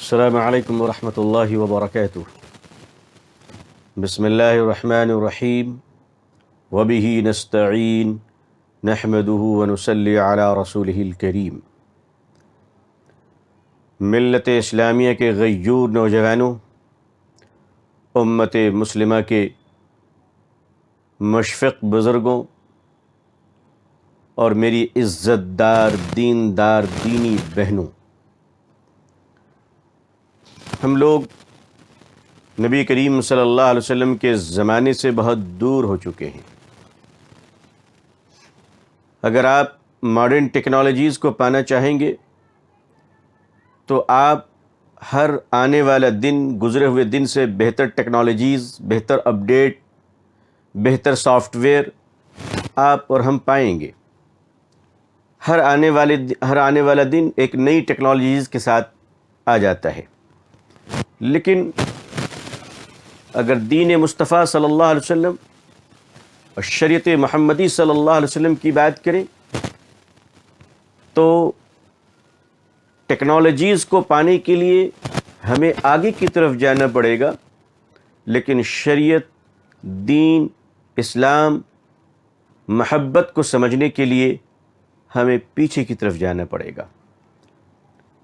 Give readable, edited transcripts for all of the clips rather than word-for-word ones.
السلام علیکم ورحمۃ اللہ وبرکاتہ۔ بسم اللہ الرحمن الرحیم وبہ نستعین نحمدہ ونصلی علی رسولہ الکریم۔ ملت اسلامیہ کے غیور نوجوانوں، امت مسلمہ کے مشفق بزرگوں اور میری عزت دار دیندار دینی بہنوں، ہم لوگ نبی کریم صلی اللہ علیہ وسلم کے زمانے سے بہت دور ہو چکے ہیں۔ اگر آپ ماڈرن ٹیکنالوجیز کو پانا چاہیں گے تو آپ ہر آنے والا دن، گزرے ہوئے دن سے بہتر ٹیکنالوجیز، بہتر اپڈیٹ، بہتر سافٹ ویئر آپ اور ہم پائیں گے۔ ہر آنے والا دن ایک نئی ٹیکنالوجیز کے ساتھ آ جاتا ہے۔ لیکن اگر دین مصطفیٰ صلی اللہ علیہ وسلم اور شریعت محمدی صلی اللہ علیہ وسلم کی بات کریں تو ٹیکنالوجیز کو پانے کے لیے ہمیں آگے کی طرف جانا پڑے گا، لیکن شریعت، دین، اسلام، محبت کو سمجھنے کے لیے ہمیں پیچھے کی طرف جانا پڑے گا۔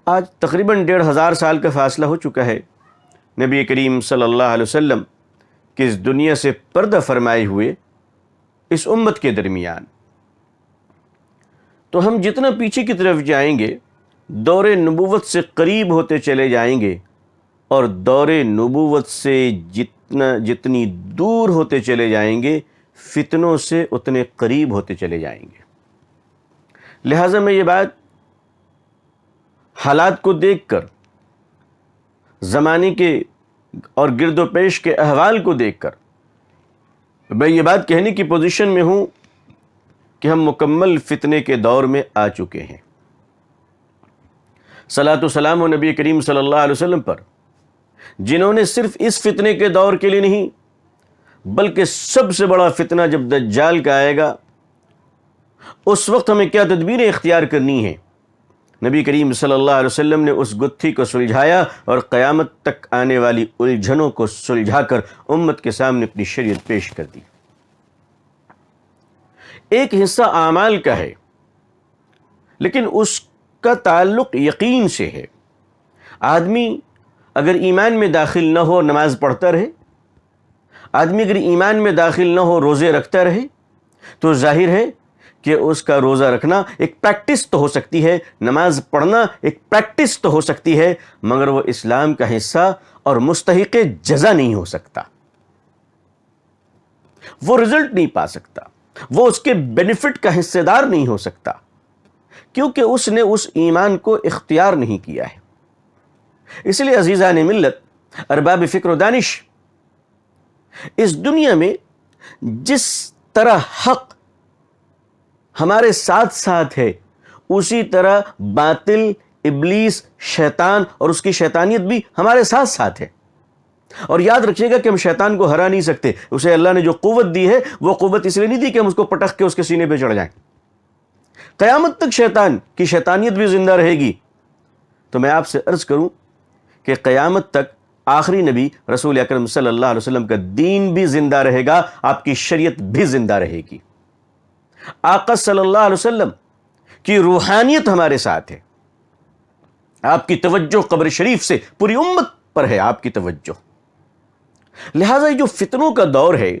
آج تقریباً 1500 سال کا فاصلہ ہو چکا ہے نبی کریم صلی اللہ علیہ وسلم کہ اس دنیا سے پردہ فرمائے ہوئے اس امت کے درمیان۔ تو ہم جتنا پیچھے کی طرف جائیں گے، دور نبوت سے قریب ہوتے چلے جائیں گے، اور دور نبوت سے جتنی دور ہوتے چلے جائیں گے، فتنوں سے اتنے قریب ہوتے چلے جائیں گے۔ لہٰذا میں یہ بات حالات کو دیکھ کر، زمانے کے اور گرد و پیش کے احوال کو دیکھ کر میں یہ بات کہنے کی پوزیشن میں ہوں کہ ہم مکمل فتنے کے دور میں آ چکے ہیں۔ صلاۃ و سلام و نبی کریم صلی اللہ علیہ وسلم پر، جنہوں نے صرف اس فتنے کے دور کے لیے نہیں بلکہ سب سے بڑا فتنہ جب دجال کا آئے گا اس وقت ہمیں کیا تدبیریں اختیار کرنی ہیں، نبی کریم صلی اللہ علیہ وسلم نے اس گتھی کو سلجھایا اور قیامت تک آنے والی الجھنوں کو سلجھا کر امت کے سامنے اپنی شریعت پیش کر دی۔ ایک حصہ اعمال کا ہے، لیکن اس کا تعلق یقین سے ہے۔ آدمی اگر ایمان میں داخل نہ ہو نماز پڑھتا رہے، آدمی اگر ایمان میں داخل نہ ہو روزے رکھتا رہے، تو ظاہر ہے کہ اس کا روزہ رکھنا ایک پریکٹس تو ہو سکتی ہے، نماز پڑھنا ایک پریکٹس تو ہو سکتی ہے، مگر وہ اسلام کا حصہ اور مستحق جزا نہیں ہو سکتا، وہ رزلٹ نہیں پا سکتا، وہ اس کے بینیفٹ کا حصہ دار نہیں ہو سکتا، کیونکہ اس نے اس ایمان کو اختیار نہیں کیا ہے۔ اس لیے عزیزان ملت، ارباب فکر و دانش، اس دنیا میں جس طرح حق ہمارے ساتھ ساتھ ہے، اسی طرح باطل، ابلیس، شیطان اور اس کی شیطانیت بھی ہمارے ساتھ ساتھ ہے۔ اور یاد رکھیے گا کہ ہم شیطان کو ہرا نہیں سکتے۔ اسے اللہ نے جو قوت دی ہے وہ قوت اس لیے نہیں دی کہ ہم اس کو پٹخ کے اس کے سینے پہ چڑھ جائیں۔ قیامت تک شیطان کی شیطانیت بھی زندہ رہے گی۔ تو میں آپ سے عرض کروں کہ قیامت تک آخری نبی رسول اکرم صلی اللہ علیہ وسلم کا دین بھی زندہ رہے گا، آپ کی شریعت بھی زندہ رہے گی۔ آقا صلی اللہ علیہ وسلم کی روحانیت ہمارے ساتھ ہے۔ آپ کی توجہ قبر شریف سے پوری امت پر ہے، آپ کی توجہ۔ لہٰذا یہ جو فتنوں کا دور ہے،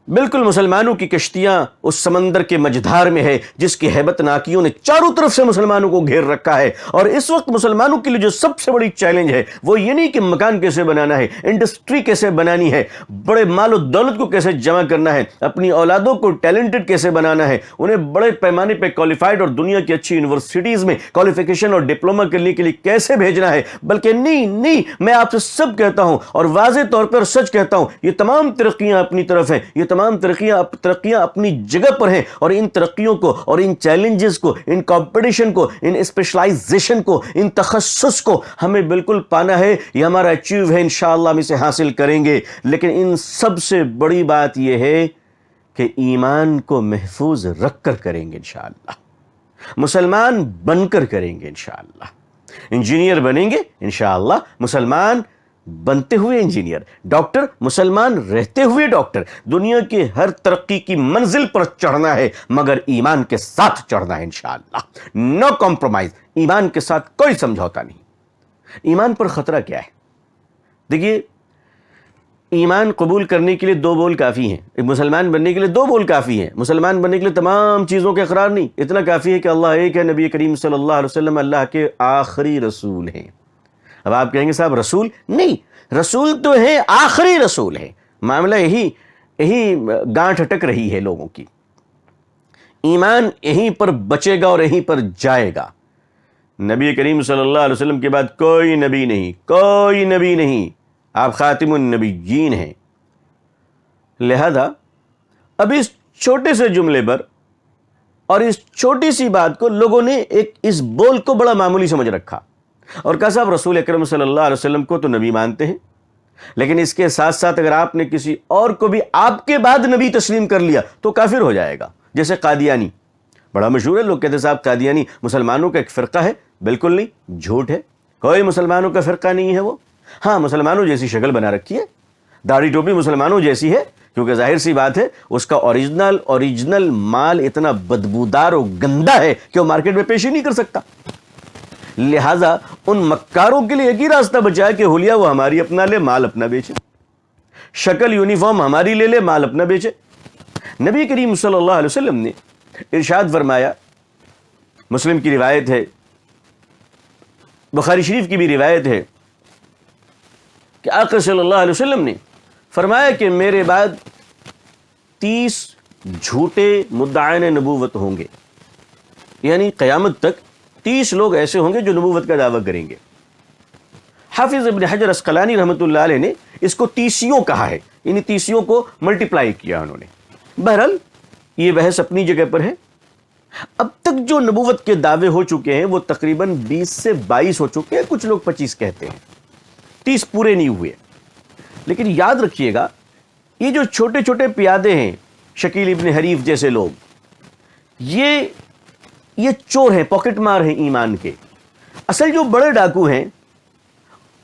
بالکل مسلمانوں کی کشتیاں اس سمندر کے مجدھار میں ہے جس کی ہیبت ناکیوں نے چاروں طرف سے مسلمانوں کو گھیر رکھا ہے۔ اور اس وقت مسلمانوں کے لیے جو سب سے بڑی چیلنج ہے وہ یہ نہیں کہ مکان کیسے بنانا ہے، انڈسٹری کیسے بنانی ہے، بڑے مال و دولت کو کیسے جمع کرنا ہے، اپنی اولادوں کو ٹیلنٹڈ کیسے بنانا ہے، انہیں بڑے پیمانے پہ کوالیفائڈ اور دنیا کی اچھی یونیورسٹیز میں کوالیفیکیشن اور ڈپلومہ کرنے کے لیے کیسے بھیجنا ہے، بلکہ نہیں، میں آپ سے سب کہتا ہوں اور واضح طور پر سچ کہتا ہوں، یہ تمام ترقیاں اپنی طرف ہیں، یہ تمام ترقیاں اپنی جگہ پر ہیں، اور ان ترقیوں کو اور ان چیلنجز کو، ان کمپٹیشن کو، ان اسپیشلائزیشن کو، ان تخصص کو ہمیں بالکل پانا ہے۔ یہ ہمارا اچیو ہے، انشاءاللہ ہم اسے حاصل کریں گے۔ لیکن ان سب سے بڑی بات یہ ہے کہ ایمان کو محفوظ رکھ کر کریں گے انشاءاللہ، مسلمان بن کر کریں گے انشاءاللہ۔ انجینئر بنیں گے انشاءاللہ مسلمان بنتے ہوئے انجینئر، ڈاکٹر مسلمان رہتے ہوئے ڈاکٹر. دنیا کے ہر ترقی کی منزل پر چڑھنا ہے مگر ایمان کے ساتھ چڑھنا ہے انشاءاللہ. نو کمپرومائز، ایمان کے ساتھ کوئی سمجھوتا نہیں. ایمان پر خطرہ کیا ہے؟ دیکھیے، ایمان قبول کرنے کے لیے 2 بول کافی ہیں. ایک مسلمان بننے کے لیے 2 بول کافی ہیں. مسلمان بننے کے لیے تمام چیزوں کے اقرار نہیں، اتنا کافی ہے کہ اللہ ایک ہے، نبی کریم صلی اللہ علیہ وسلم اللہ کے آخری رسول ہیں. اب آپ کہیں گے صاحب رسول نہیں، رسول تو ہیں، آخری رسول ہیں. معاملہ یہی گانٹھ اٹک رہی ہے لوگوں کی. ایمان یہیں پر بچے گا اور یہیں پر جائے گا. نبی کریم صلی اللہ علیہ وسلم کے بعد کوئی نبی نہیں، کوئی نبی نہیں. آپ خاتم النبیین ہیں. لہذا اب اس چھوٹے سے جملے پر اور اس چھوٹی سی بات کو لوگوں نے اس بول کو بڑا معمولی سمجھ رکھا اور کہا صاحب رسول اکرم صلی اللہ علیہ وسلم کو تو نبی مانتے ہیں، لیکن اس کے ساتھ ساتھ اگر آپ نے کسی اور کو بھی آپ کے بعد نبی تسلیم کر لیا تو کافر ہو جائے گا. جیسے قادیانی بڑا مشہور ہے، لوگ کہتے ہیں صاحب قادیانی مسلمانوں کا ایک فرقہ ہے. بالکل نہیں، جھوٹ ہے، کوئی مسلمانوں کا فرقہ نہیں ہے. وہ ہاں مسلمانوں جیسی شکل بنا رکھی ہے، داڑھی ٹوپی مسلمانوں جیسی ہے، کیونکہ ظاہر سی بات ہے اس کا اوریجنل مال اتنا بدبودار اور گندا ہے کہ وہ مارکیٹ میں پیش ہی نہیں کر سکتا. لہٰذا ان مکاروں کے لیے ایک ہی راستہ بچا ہے کہ حلیہ وہ ہماری اپنا لے، مال اپنا بیچے، شکل یونیفارم ہماری لے لے، مال اپنا بیچے. نبی کریم صلی اللہ علیہ وسلم نے ارشاد فرمایا، مسلم کی روایت ہے، بخاری شریف کی بھی روایت ہے کہ آقا صلی اللہ علیہ وسلم نے فرمایا کہ میرے بعد 30 جھوٹے مدعین نبوت ہوں گے. یعنی قیامت تک 30 لوگ ایسے ہوں گے جو نبوت کا دعویٰ کریں گے. حافظ ابن حجر عسقلانی رحمۃ اللہ علیہ نے اس کو 30 کہا ہے، یعنی 30 کو ملٹیپلائی کیا انہوں نے. بہرحال یہ بحث اپنی جگہ پر ہے. اب تک جو نبوت کے دعوے ہو چکے ہیں وہ تقریباً 20 سے 22 ہو چکے ہیں، کچھ لوگ 25 کہتے ہیں، 30 پورے نہیں ہوئے. لیکن یاد رکھیے گا یہ جو چھوٹے چھوٹے پیادے ہیں، شکیل ابن حریف جیسے لوگ، یہ چور ہیں، پاکٹ مار ہیں ایمان کے. اصل جو بڑے ڈاکو ہیں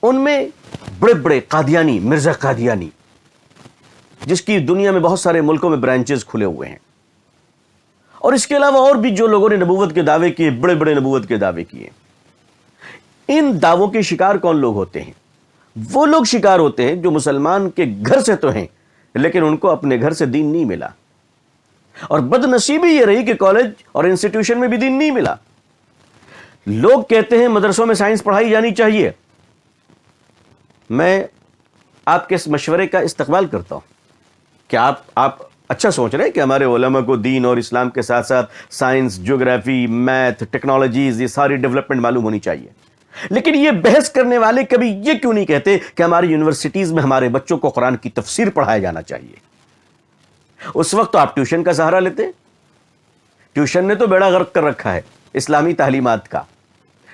ان میں بڑے بڑے قادیانی، مرزا قادیانی، جس کی دنیا میں بہت سارے ملکوں میں برانچز کھلے ہوئے ہیں، اور اس کے علاوہ اور بھی جو لوگوں نے نبوت کے دعوے کیے، بڑے بڑے نبوت کے دعوے کیے. ان دعووں کے شکار کون لوگ ہوتے ہیں؟ وہ لوگ شکار ہوتے ہیں جو مسلمان کے گھر سے تو ہیں لیکن ان کو اپنے گھر سے دین نہیں ملا، اور بد نصیبی یہ رہی کہ کالج اور انسٹیٹیوشن میں بھی دین نہیں ملا. لوگ کہتے ہیں مدرسوں میں سائنس پڑھائی جانی چاہیے. میں آپ کے اس مشورے کا استقبال کرتا ہوں کہ آپ اچھا سوچ رہے ہیں کہ ہمارے علماء کو دین اور اسلام کے ساتھ ساتھ سائنس، جغرافی، میتھ، ٹیکنالوجیز، یہ ساری ڈیولپمنٹ معلوم ہونی چاہیے. لیکن یہ بحث کرنے والے کبھی یہ کیوں نہیں کہتے کہ ہماری یونیورسٹیز میں ہمارے بچوں کو قرآن کی تفسیر پڑھایا جانا چاہیے؟ اس وقت تو آپ ٹیوشن کا سہارا لیتے. ٹیوشن نے تو بیڑا غرق کر رکھا ہے اسلامی تعلیمات کا.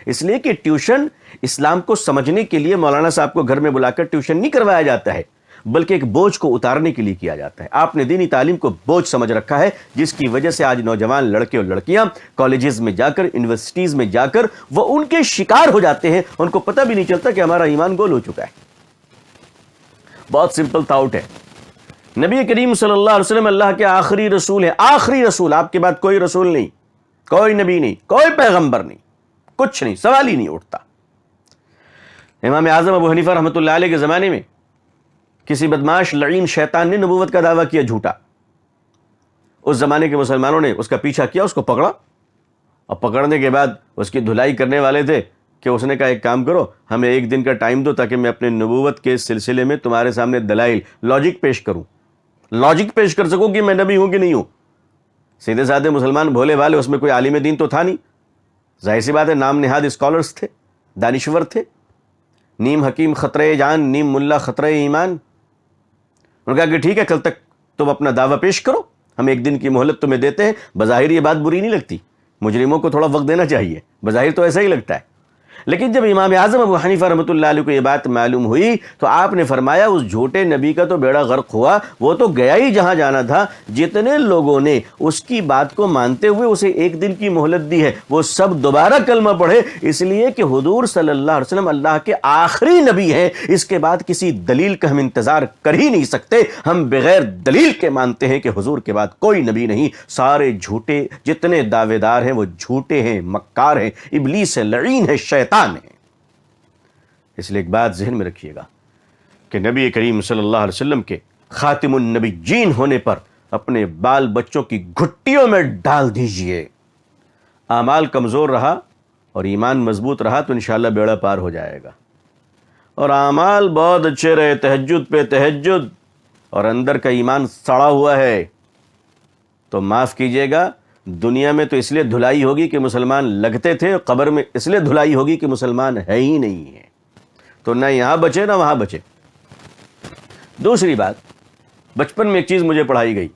اس لیے کہ ٹیوشن اسلام کو سمجھنے کے لیے مولانا صاحب کو گھر میں بلا کر ٹیوشن نہیں کروایا جاتا ہے، بلکہ ایک بوجھ کو اتارنے کے لیے کیا جاتا ہے. آپ نے دینی تعلیم کو بوجھ سمجھ رکھا ہے، جس کی وجہ سے آج نوجوان لڑکے اور لڑکیاں کالجز میں جا کر، یونیورسٹیز میں جا کر وہ ان کے شکار ہو جاتے ہیں. ان کو پتہ بھی نہیں چلتا کہ ہمارا ایمان گول ہو چکا ہے. بہت سمپل تھاٹ ہے. نبی کریم صلی اللہ علیہ وسلم اللہ کے آخری رسول ہیں. آخری رسول، آپ کے بعد کوئی رسول نہیں، کوئی نبی نہیں، کوئی پیغمبر نہیں، کچھ نہیں، سوال ہی نہیں اٹھتا. امام اعظم ابو حنیفہ رحمۃ اللہ علیہ کے زمانے میں کسی بدماش لعین شیطان نے نبوت کا دعویٰ کیا جھوٹا. اس زمانے کے مسلمانوں نے اس کا پیچھا کیا، اس کو پکڑا، اور پکڑنے کے بعد اس کی دھلائی کرنے والے تھے کہ اس نے کہا ایک کام کرو، ہمیں 1 دن کا ٹائم دو تاکہ میں اپنے نبوت کے سلسلے میں تمہارے سامنے دلائل، لاجک پیش کروں، لاجک پیش کر سکوں کہ میں نبی ہوں کہ نہیں ہوں. سیدھے سادھے مسلمان بھولے والے، اس میں کوئی عالم دین تو تھا نہیں. ظاہر سی بات ہے نام نہاد اسکالرس تھے، دانشور تھے، نیم حکیم خطرے جان، نیم ملا خطرے ایمان. انہوں نے کہا کہ ٹھیک ہے، کل تک تم اپنا دعویٰ پیش کرو، ہم 1 دن کی مہلت تمہیں دیتے ہیں. بظاہر یہ بات بری نہیں لگتی، مجرموں کو تھوڑا وقت دینا چاہیے، بظاہر تو ایسا ہی لگتا ہے. لیکن جب امام اعظم ابو حنیفہ رحمۃ اللہ علیہ کو یہ بات معلوم ہوئی تو آپ نے فرمایا اس جھوٹے نبی کا تو بیڑا غرق ہوا، وہ تو گیا ہی جہاں جانا تھا۔ جتنے لوگوں نے اس کی بات کو مانتے ہوئے اسے ایک دن کی مہلت دی ہے وہ سب دوبارہ کلمہ پڑھے، اس لیے کہ حضور صلی اللہ علیہ وسلم اللہ کے آخری نبی ہیں، اس کے بعد کسی دلیل کا ہم انتظار کر ہی نہیں سکتے۔ ہم بغیر دلیل کے مانتے ہیں کہ حضور کے بعد کوئی نبی نہیں، سارے جھوٹے جتنے دعوے دار ہیں وہ جھوٹے ہیں، مکار ہیں، ابلیس ہے، لعین ہے، شیطان ہے۔ اس لیے ایک بات ذہن میں رکھیے گا کہ نبی کریم صلی اللہ علیہ وسلم کے خاتم النبیین ہونے پر اپنے بال بچوں کی گھٹیوں میں ڈال دیجئے۔ اعمال کمزور رہا اور ایمان مضبوط رہا تو انشاءاللہ بیڑا پار ہو جائے گا، اور اعمال بہت اچھے رہے، تہجد پہ تہجد، اور اندر کا ایمان سڑا ہوا ہے تو معاف کیجیے گا، دنیا میں تو اس لیے دھلائی ہوگی کہ مسلمان لگتے تھے، قبر میں اس لیے دھلائی ہوگی کہ مسلمان ہے ہی نہیں ہے، تو نہ یہاں بچے نہ وہاں بچے۔ دوسری بات، بچپن میں ایک چیز مجھے پڑھائی گئی،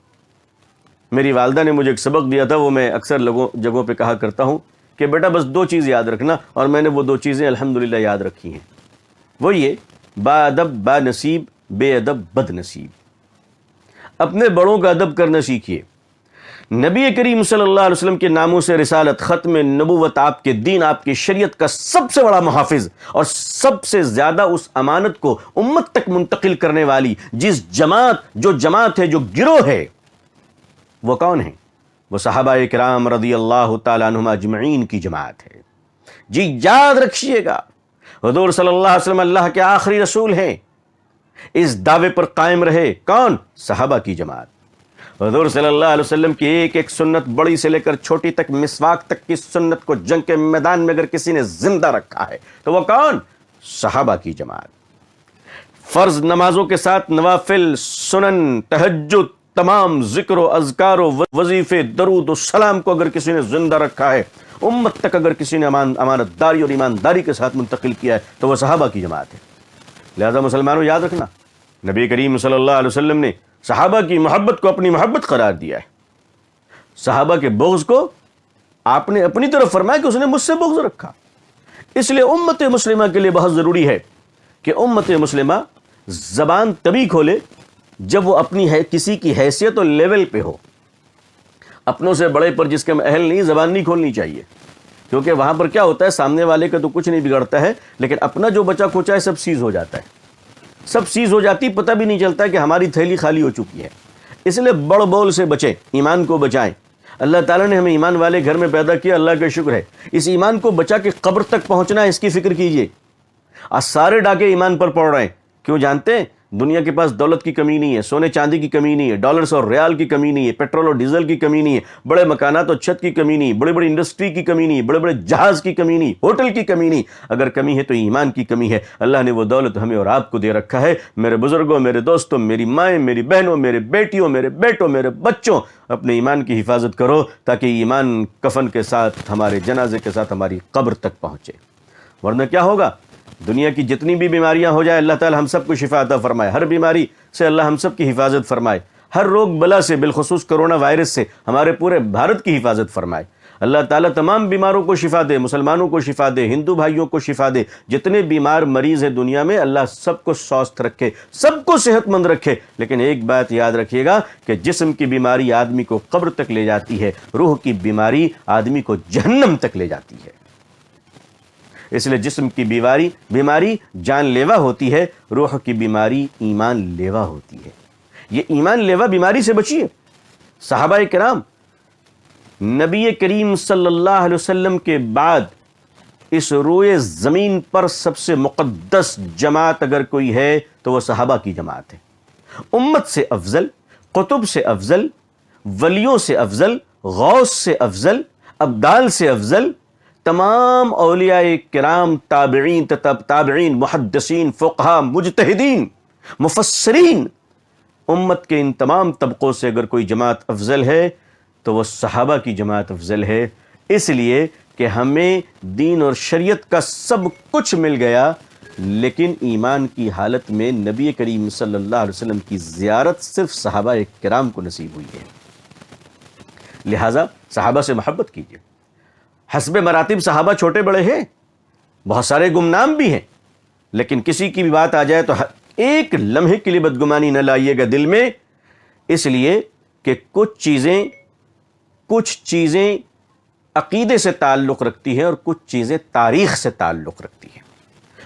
میری والدہ نے مجھے ایک سبق دیا تھا، وہ میں اکثر جگہوں پہ کہا کرتا ہوں کہ بیٹا بس 2 چیز یاد رکھنا، اور میں نے وہ 2 چیزیں الحمدللہ یاد رکھی ہیں۔ وہ یہ، با ادب با نصیب، بے ادب بد نصیب۔ اپنے بڑوں کا ادب کرنا سیکھیے۔ نبی کریم صلی اللہ علیہ وسلم کے ناموس رسالت، ختم نبوت، آپ کے دین، آپ کی شریعت کا سب سے بڑا محافظ اور سب سے زیادہ اس امانت کو امت تک منتقل کرنے والی جو جماعت ہے، جو گروہ ہے، وہ کون ہے؟ وہ صحابہ کرام رضی اللہ تعالیٰ عنہم اجمعین کی جماعت ہے۔ جی یاد رکھیے گا، حضور صلی اللہ علیہ وسلم اللہ کے آخری رسول ہیں، اس دعوے پر قائم رہے کون؟ صحابہ کی جماعت۔ حضور صلی اللہ علیہ وسلم کی ایک ایک سنت، بڑی سے لے کر چھوٹی تک، مسواک تک کی سنت کو جنگ کے میدان میں اگر کسی نے زندہ رکھا ہے تو وہ کون؟ صحابہ کی جماعت۔ فرض نمازوں کے ساتھ نوافل، سنن، تہجد، تمام ذکر و اذکار و وظیفے، درود و سلام کو اگر کسی نے زندہ رکھا ہے، امت تک اگر کسی نے امانت داری اور ایمانداری کے ساتھ منتقل کیا ہے تو وہ صحابہ کی جماعت ہے۔ لہذا مسلمانوں یاد رکھنا، نبی کریم صلی اللہ علیہ وسلم نے صحابہ کی محبت کو اپنی محبت قرار دیا ہے، صحابہ کے بغض کو آپ نے اپنی طرف فرمایا کہ اس نے مجھ سے بغض رکھا۔ اس لیے امت مسلمہ کے لیے بہت ضروری ہے کہ امت مسلمہ زبان تبھی کھولے جب وہ اپنی کسی کی حیثیت اور لیول پہ ہو۔ اپنوں سے بڑے پر جس کے اہل نہیں، زبان نہیں کھولنی چاہیے، کیونکہ وہاں پر کیا ہوتا ہے، سامنے والے کا تو کچھ نہیں بگڑتا ہے، لیکن اپنا جو بچا کھوچا ہے سب سیز ہو جاتا ہے، سب سیز ہو جاتی، پتہ بھی نہیں چلتا کہ ہماری تھیلی خالی ہو چکی ہے۔ اس لیے بڑ بول سے بچیں، ایمان کو بچائیں۔ اللہ تعالیٰ نے ہمیں ایمان والے گھر میں پیدا کیا، اللہ کا شکر ہے۔ اس ایمان کو بچا کے قبر تک پہنچنا ہے، اس کی فکر کیجئے۔ آج سارے ڈاکے ایمان پر پڑ رہے ہیں، کیوں جانتے ہیں؟ دنیا کے پاس دولت کی کمی نہیں ہے، سونے چاندی کی کمی نہیں ہے، ڈالرز اور ریال کی کمی نہیں ہے، پیٹرول اور ڈیزل کی کمی نہیں ہے، بڑے مکانات اور چھت کی کمی نہیں، بڑی بڑی انڈسٹری کی کمی نہیں، بڑے بڑے جہاز کی کمی نہیں، ہوٹل کی کمی نہیں۔ اگر کمی ہے تو ایمان کی کمی ہے۔ اللہ نے وہ دولت ہمیں اور آپ کو دے رکھا ہے۔ میرے بزرگوں، میرے دوستوں، میری مائیں، میری بہنوں، میرے بیٹیوں، میرے بیٹوں، میرے بچوں، اپنے ایمان کی حفاظت کرو تاکہ ایمان کفن کے ساتھ، ہمارے جنازے کے ساتھ ہماری قبر تک پہنچے۔ ورنہ کیا ہوگا؟ دنیا کی جتنی بھی بیماریاں ہو جائے، اللہ تعالی ہم سب کو شفا عطا فرمائے، ہر بیماری سے اللہ ہم سب کی حفاظت فرمائے، ہر روگ بلا سے، بالخصوص کرونا وائرس سے ہمارے پورے بھارت کی حفاظت فرمائے۔ اللہ تعالیٰ تمام بیماروں کو شفا دے، مسلمانوں کو شفا دے، ہندو بھائیوں کو شفا دے، جتنے بیمار مریض ہیں دنیا میں، اللہ سب کو سوستھ رکھے، سب کو صحت مند رکھے۔ لیکن ایک بات یاد رکھیے گا کہ جسم کی بیماری آدمی کو قبر تک لے جاتی ہے، روح کی بیماری آدمی کو جہنم تک لے جاتی ہے۔ اس لیے جسم کی بیماری جان لیوا ہوتی ہے، روح کی بیماری ایمان لیوا ہوتی ہے۔ یہ ایمان لیوا بیماری سے بچیے۔ صحابہ کرام، نبی کریم صلی اللہ علیہ وسلم کے بعد اس روئے زمین پر سب سے مقدس جماعت اگر کوئی ہے تو وہ صحابہ کی جماعت ہے۔ امت سے افضل، قطب سے افضل، ولیوں سے افضل، غوث سے افضل، ابدال سے افضل، تمام اولیاء کرام، تابعین، محدثین، فقہاء، مجتہدین، مفسرین، امت کے ان تمام طبقوں سے اگر کوئی جماعت افضل ہے تو وہ صحابہ کی جماعت افضل ہے۔ اس لیے کہ ہمیں دین اور شریعت کا سب کچھ مل گیا، لیکن ایمان کی حالت میں نبی کریم صلی اللہ علیہ وسلم کی زیارت صرف صحابہ کرام کو نصیب ہوئی ہے۔ لہٰذا صحابہ سے محبت کیجیے۔ حسب مراتب صحابہ چھوٹے بڑے ہیں، بہت سارے گمنام بھی ہیں، لیکن کسی کی بھی بات آ جائے تو ایک لمحے کے لیے بدگمانی نہ لائیے گا دل میں، اس لیے کہ کچھ چیزیں عقیدے سے تعلق رکھتی ہیں اور کچھ چیزیں تاریخ سے تعلق رکھتی ہیں۔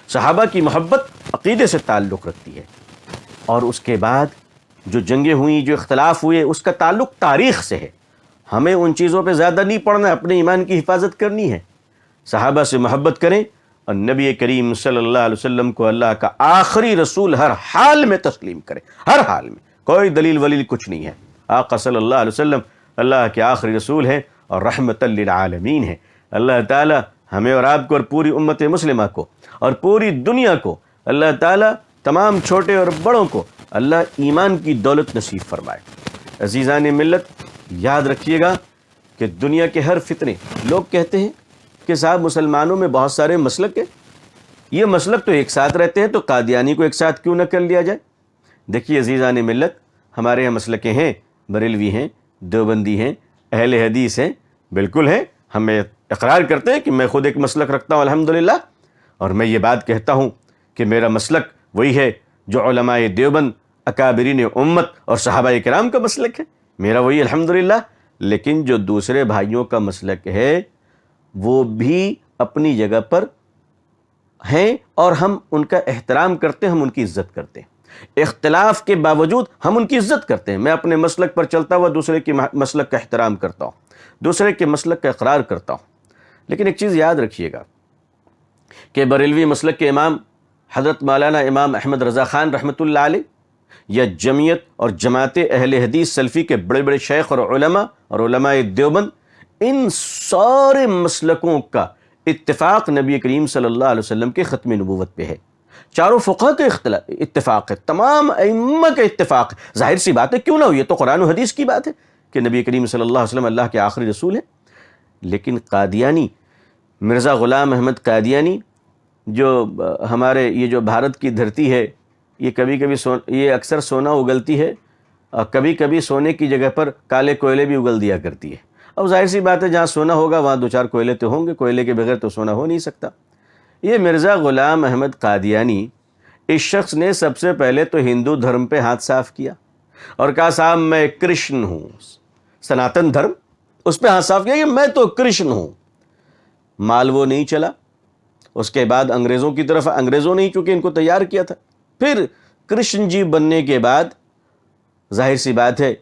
صحابہ کی محبت عقیدے سے تعلق رکھتی ہے، اور اس کے بعد جو جنگیں ہوئیں، جو اختلاف ہوئے، اس کا تعلق تاریخ سے ہے۔ ہمیں ان چیزوں پہ زیادہ نہیں پڑنا، اپنے ایمان کی حفاظت کرنی ہے۔ صحابہ سے محبت کریں اور نبی کریم صلی اللہ علیہ وسلم کو اللہ کا آخری رسول ہر حال میں تسلیم کریں، ہر حال میں، کوئی دلیل ولیل کچھ نہیں ہے۔ آقا صلی اللہ علیہ وسلم اللہ کے آخری رسول ہیں اور رحمت للعالمین ہیں۔ اللہ تعالی ہمیں اور آپ کو اور پوری امت مسلمہ کو اور پوری دنیا کو اللہ تعالی تمام چھوٹے اور بڑوں کو اللہ ایمان کی دولت نصیب فرمائے۔ عزیزان ملت، یاد رکھیے گا کہ دنیا کے ہر فتنے، لوگ کہتے ہیں کہ صاحب مسلمانوں میں بہت سارے مسلک ہیں، یہ مسلک تو ایک ساتھ رہتے ہیں، تو قادیانی کو ایک ساتھ کیوں نہ کر لیا جائے؟ دیکھیے عزیزان ملت، ہمارے یہاں مسلکیں ہیں، بریلوی ہیں، دیوبندی ہیں، اہل حدیث ہیں، بالکل ہیں، ہمیں اقرار کرتے ہیں کہ میں خود ایک مسلک رکھتا ہوں الحمدللہ، اور میں یہ بات کہتا ہوں کہ میرا مسلک وہی ہے جو علماء دیوبند، اکابرین امت اور صحابہ کرام کا مسلک ہے، میرا وہی الحمدللہ۔ لیکن جو دوسرے بھائیوں کا مسلک ہے وہ بھی اپنی جگہ پر ہیں، اور ہم ان کا احترام کرتے ہیں، ہم ان کی عزت کرتے ہیں، اختلاف کے باوجود ہم ان کی عزت کرتے ہیں۔ میں اپنے مسلک پر چلتا ہوا دوسرے کے مسلک کا احترام کرتا ہوں، دوسرے کے مسلک کا اقرار کرتا ہوں۔ لیکن ایک چیز یاد رکھیے گا کہ بریلوی مسلک کے امام حضرت مولانا امام احمد رضا خان رحمۃ اللہ علیہ، یا جمعیت اور جماعت اہل حدیث سلفی کے بڑے بڑے شیخ اور علماء دیوبند، ان سارے مسلکوں کا اتفاق نبی کریم صلی اللہ علیہ وسلم کے ختم نبوت پہ ہے۔ چاروں فقہ کا اتفاق ہے، تمام ائمہ کا اتفاق ہے۔ ظاہر سی بات ہے، کیوں نہ ہو، یہ تو قرآن و حدیث کی بات ہے کہ نبی کریم صلی اللہ علیہ وسلم اللہ کے آخری رسول ہیں۔ لیکن قادیانی، مرزا غلام احمد قادیانی، جو ہمارے یہ جو بھارت کی دھرتی ہے، یہ کبھی کبھی یہ اکثر سونا اگلتی ہے، اور کبھی کبھی سونے کی جگہ پر کالے کوئلے بھی اگل دیا کرتی ہے۔ اب ظاہر سی بات ہے، جہاں سونا ہوگا وہاں دو چار کوئلے تو ہوں گے، کوئلے کے بغیر تو سونا ہو نہیں سکتا۔ یہ مرزا غلام احمد قادیانی، اس شخص نے سب سے پہلے تو ہندو دھرم پہ ہاتھ صاف کیا اور کہا صاحب میں کرشن ہوں، سناتن دھرم، اس پہ ہاتھ صاف کیا کہ میں تو کرشن ہوں۔ مال وہ نہیں چلا، اس کے بعد انگریزوں کی طرف، انگریزوں نے ہی چونکہ ان کو تیار کیا تھا، پھر کرشن جی بننے کے بعد ظاہر سی بات ہے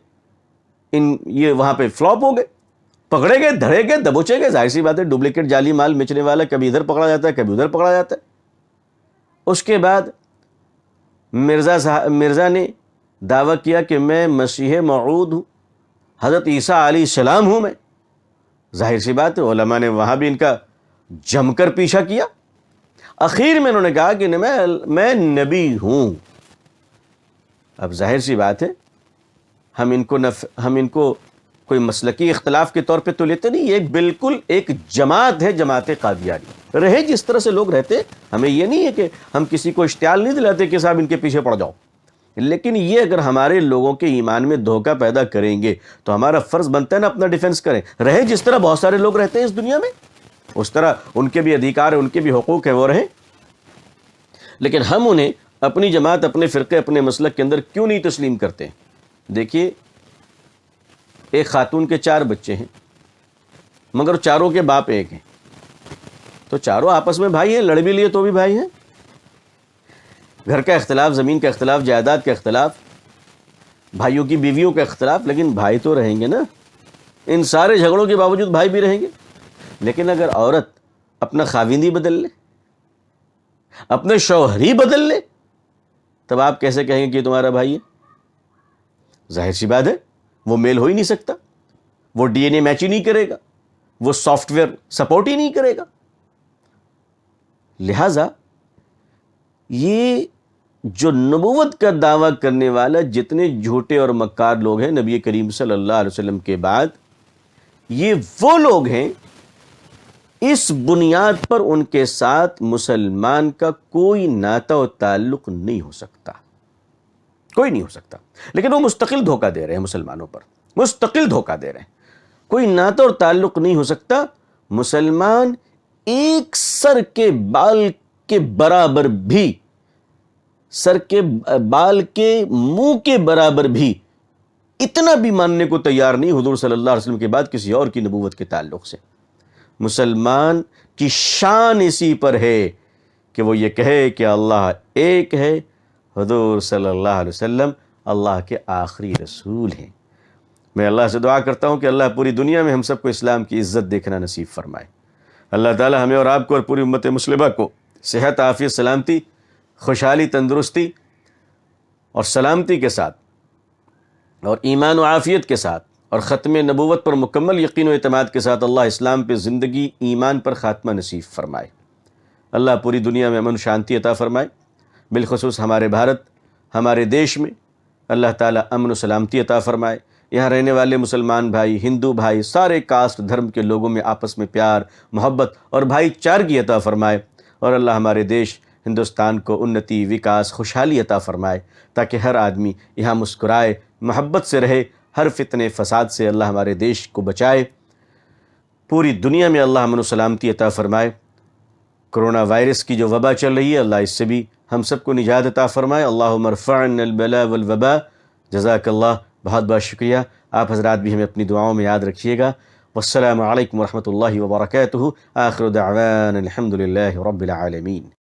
یہ وہاں پہ فلاپ ہو گئے، پکڑے گئے، دھڑے گئے، دبوچے گئے۔ ظاہر سی بات ہے ڈپلیکیٹ جعلی مال بیچنے والا کبھی ادھر پکڑا جاتا ہے، کبھی ادھر پکڑا جاتا ہے۔ اس کے بعد مرزا نے دعویٰ کیا کہ میں مسیح موعود ہوں، حضرت عیسیٰ علیہ السلام ہوں میں۔ ظاہر سی بات ہے علماء نے وہاں بھی ان کا جم کر پیچھا کیا۔ اخیر میں انہوں نے کہا کہ میں نبی ہوں۔ اب ظاہر سی بات ہے ہم ان کو کوئی مسلکی اختلاف کے طور پہ تو لیتے نہیں، یہ بالکل ایک جماعت ہے، جماعت قادیانی۔ رہے جس طرح سے لوگ رہتے، ہمیں یہ نہیں ہے کہ ہم کسی کو اشتعال نہیں دلاتے کہ صاحب ان کے پیچھے پڑ جاؤ، لیکن یہ اگر ہمارے لوگوں کے ایمان میں دھوکہ پیدا کریں گے تو ہمارا فرض بنتا ہے نا اپنا ڈیفنس کریں۔ رہے جس طرح بہت سارے لوگ رہتے ہیں اس دنیا میں، اس طرح ان کے بھی ادھیکار ہیں، ان کے بھی حقوق ہیں، وہ رہیں، لیکن ہم انہیں اپنی جماعت، اپنے فرقے، اپنے مسلک کے اندر کیوں نہیں تسلیم کرتے ہیں؟ دیکھیے، ایک خاتون کے 4 بچے ہیں، مگر چاروں کے باپ ایک ہیں، تو چاروں آپس میں بھائی ہیں، لڑ بھی لیے تو بھی بھائی ہیں۔ گھر کا اختلاف، زمین کا اختلاف، جائیداد کا اختلاف، بھائیوں کی بیویوں کا اختلاف، لیکن بھائی تو رہیں گے نا۔ ان سارے جھگڑوں کے باوجود بھائی بھی رہیں گے۔ لیکن اگر عورت اپنا خاوندی بدل لے، اپنے شوہری بدل لے، تب آپ کیسے کہیں گے کہ یہ تمہارا بھائی ہے؟ ظاہر سی بات ہے وہ میل ہو ہی نہیں سکتا، وہ ڈی این اے میچ ہی نہیں کرے گا، وہ سافٹ ویئر سپورٹ ہی نہیں کرے گا۔ لہذا یہ جو نبوت کا دعویٰ کرنے والا جتنے جھوٹے اور مکار لوگ ہیں نبی کریم صلی اللہ علیہ وسلم کے بعد، یہ وہ لوگ ہیں، اس بنیاد پر ان کے ساتھ مسلمان کا کوئی ناطہ و تعلق نہیں ہو سکتا، کوئی نہیں ہو سکتا۔ لیکن وہ مستقل دھوکہ دے رہے ہیں مسلمانوں پر، مستقل دھوکہ دے رہے ہیں۔ کوئی ناطہ اور تعلق نہیں ہو سکتا۔ مسلمان ایک سر کے بال کے برابر بھی، سر کے بال کے منہ کے برابر بھی اتنا بھی ماننے کو تیار نہیں حضور صلی اللہ علیہ وسلم کے بعد کسی اور کی نبوت کے تعلق سے۔ مسلمان کی شان اسی پر ہے کہ وہ یہ کہے کہ اللہ ایک ہے، حضور صلی اللہ علیہ وسلم اللہ کے آخری رسول ہیں۔ میں اللہ سے دعا کرتا ہوں کہ اللہ پوری دنیا میں ہم سب کو اسلام کی عزت دیکھنا نصیب فرمائے۔ اللہ تعالی ہمیں اور آپ کو اور پوری امت مسلمہ کو صحت، عافیت، سلامتی، خوشحالی، تندرستی اور سلامتی کے ساتھ اور ایمان و عافیت کے ساتھ اور ختم نبوت پر مکمل یقین و اعتماد کے ساتھ اللہ اسلام پہ زندگی، ایمان پر خاتمہ نصیب فرمائے۔ اللہ پوری دنیا میں امن و شانتی عطا فرمائے، بالخصوص ہمارے بھارت، ہمارے دیش میں اللہ تعالیٰ امن و سلامتی عطا فرمائے۔ یہاں رہنے والے مسلمان بھائی، ہندو بھائی، سارے کاسٹ دھرم کے لوگوں میں آپس میں پیار، محبت اور بھائی چارگی عطا فرمائے، اور اللہ ہمارے دیش ہندوستان کو انتی، وکاس، خوشحالی عطا فرمائے، تاکہ ہر آدمی یہاں مسکرائے، محبت سے رہے، ہر فتنے فساد سے اللہ ہمارے دیش کو بچائے، پوری دنیا میں اللہ امن و سلامتی عطا فرمائے۔ کرونا وائرس کی جو وبا چل رہی ہے اللہ اس سے بھی ہم سب کو نجات عطا فرمائے۔ اللہم ارفع عنا البلاء والوباء۔ جزاک اللہ، بہت بہت شکریہ۔ آپ حضرات بھی ہمیں اپنی دعاؤں میں یاد رکھیے گا۔ والسلام علیکم ورحمۃ اللہ وبرکاتہ۔ آخر دعوانا الحمد للہ رب العالمین۔